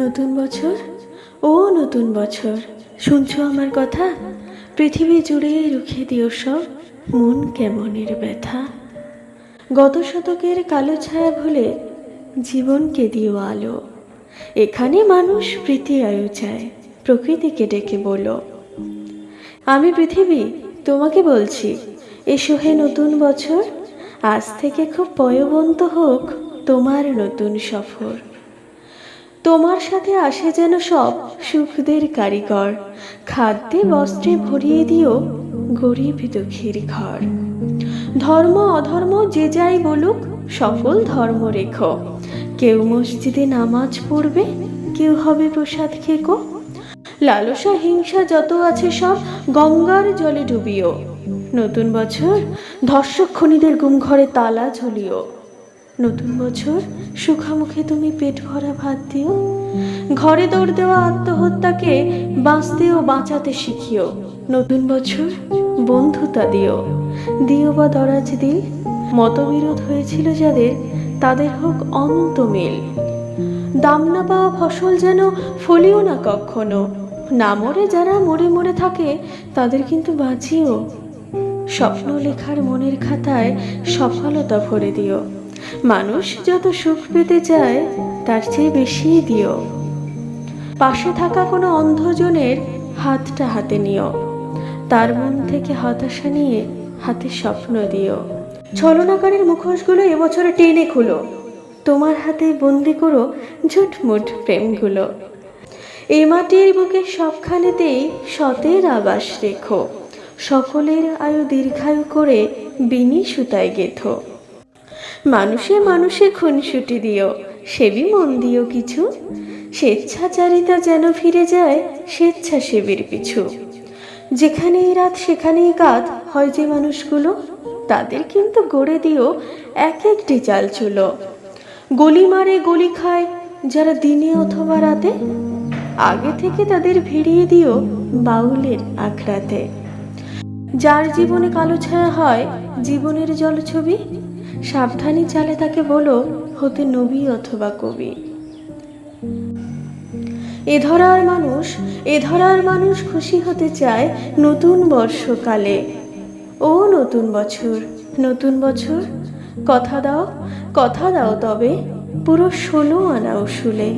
নতুন বছর, ও নতুন বছর, শুনছো আমার কথা? পৃথিবী জুড়ে রুখে দিও সব মন কেমনের ব্যথা। গত শতকের কালো ছায়া ভুলে জীবনকে দিও আলো। এখানে মানুষ প্রীতি আয়ু চায়, প্রকৃতিকে ডেকে বলো, আমি পৃথিবী তোমাকে বলছি, এসো হে নতুন বছর। আজ থেকে খুব পয়বন্ত হোক তোমার নতুন সফর। তোমার সাথে আসে যেন সব সুখদের কারিগর, খাদ্যে বস্ত্রে ভরিয়ে দিও গরিব দুঃখীর ঘর। ধর্ম অধর্ম যে যাই বলুক, সকল ধর্ম রেখো। কেউ মসজিদে নামাজ পড়বে, কেউ হবে প্রসাদ খেকো। লালসা হিংসা যত আছে সব গঙ্গার জলে ডুবিও। নতুন বছর, ধর্ষক খুনিদের গুম ঘরে তালা ঝুলিও। নতুন বছর, সুখামুখে তুমি পেট ভরা ভাত দিও। ঘরে দৌড় দেওয়া আত্মহত্যাকে বাঁচতে ও বাঁচাতে শিখিও। নতুন বছর, বন্ধুতা দিও, দিও বা দরাজ দিল। মতবিরোধ হয়েছিল যাদের, তাদের হোক অন্ত মিল। দাম না পাওয়া ফসল যেন ফলিও না কখনো। না মরে যারা মরে মরে থাকে, তাদের কিন্তু বাঁচিও। স্বপ্ন লেখার মনের খাতায় সফলতা ভরে দিও। মানুষ যত সুখ পেতে চায়, তার চেয়ে বেশি দিও। পাশে থাকা কোনো অন্ধজনের হাতটা হাতে নিও। তার মন থেকে হতাশা নিয়ে হাতে স্বপ্ন দিও। ছলনাকারীর মুখোশগুলো এবছরে টেনে খুলো। তোমার হাতে বন্দি করো ঝুটমুট প্রেমগুলো। এই মাটির বুকে সবখানেতেই সতের আবাস রেখো। সকলের আয়ু দীর্ঘায়ু করে বিনি সুতায় গেথো। মানুষে মানুষে খুনসুটি দিও, সেবী মন দিও কিছু। স্বেচ্ছাচারিতা যেন ফিরে যায় স্বেচ্ছাসেবীর পিছু। যেখানেই রাত সেখানেই কাঁধ হয় যে মানুষগুলো, তাদের কিন্তু গড়ে দিও এক একটি চাল চুলো। গলি মারে গলি খায় যারা দিনে অথবা রাতে, আগে থেকে তাদের ভিড়িয়ে দিও বাউলের আখড়াতে। যার জীবনে কালো ছায়া হয় জীবনের জলছবি, সাবধানী চালে তাকে বলো হতে নবী অথবা কবি। এ ধরার মানুষ খুশি হতে চায় নতুন বর্ষকালে। ও নতুন বছর, নতুন বছর, কথা দাও তবে পুরো 16 আনা উসুলে।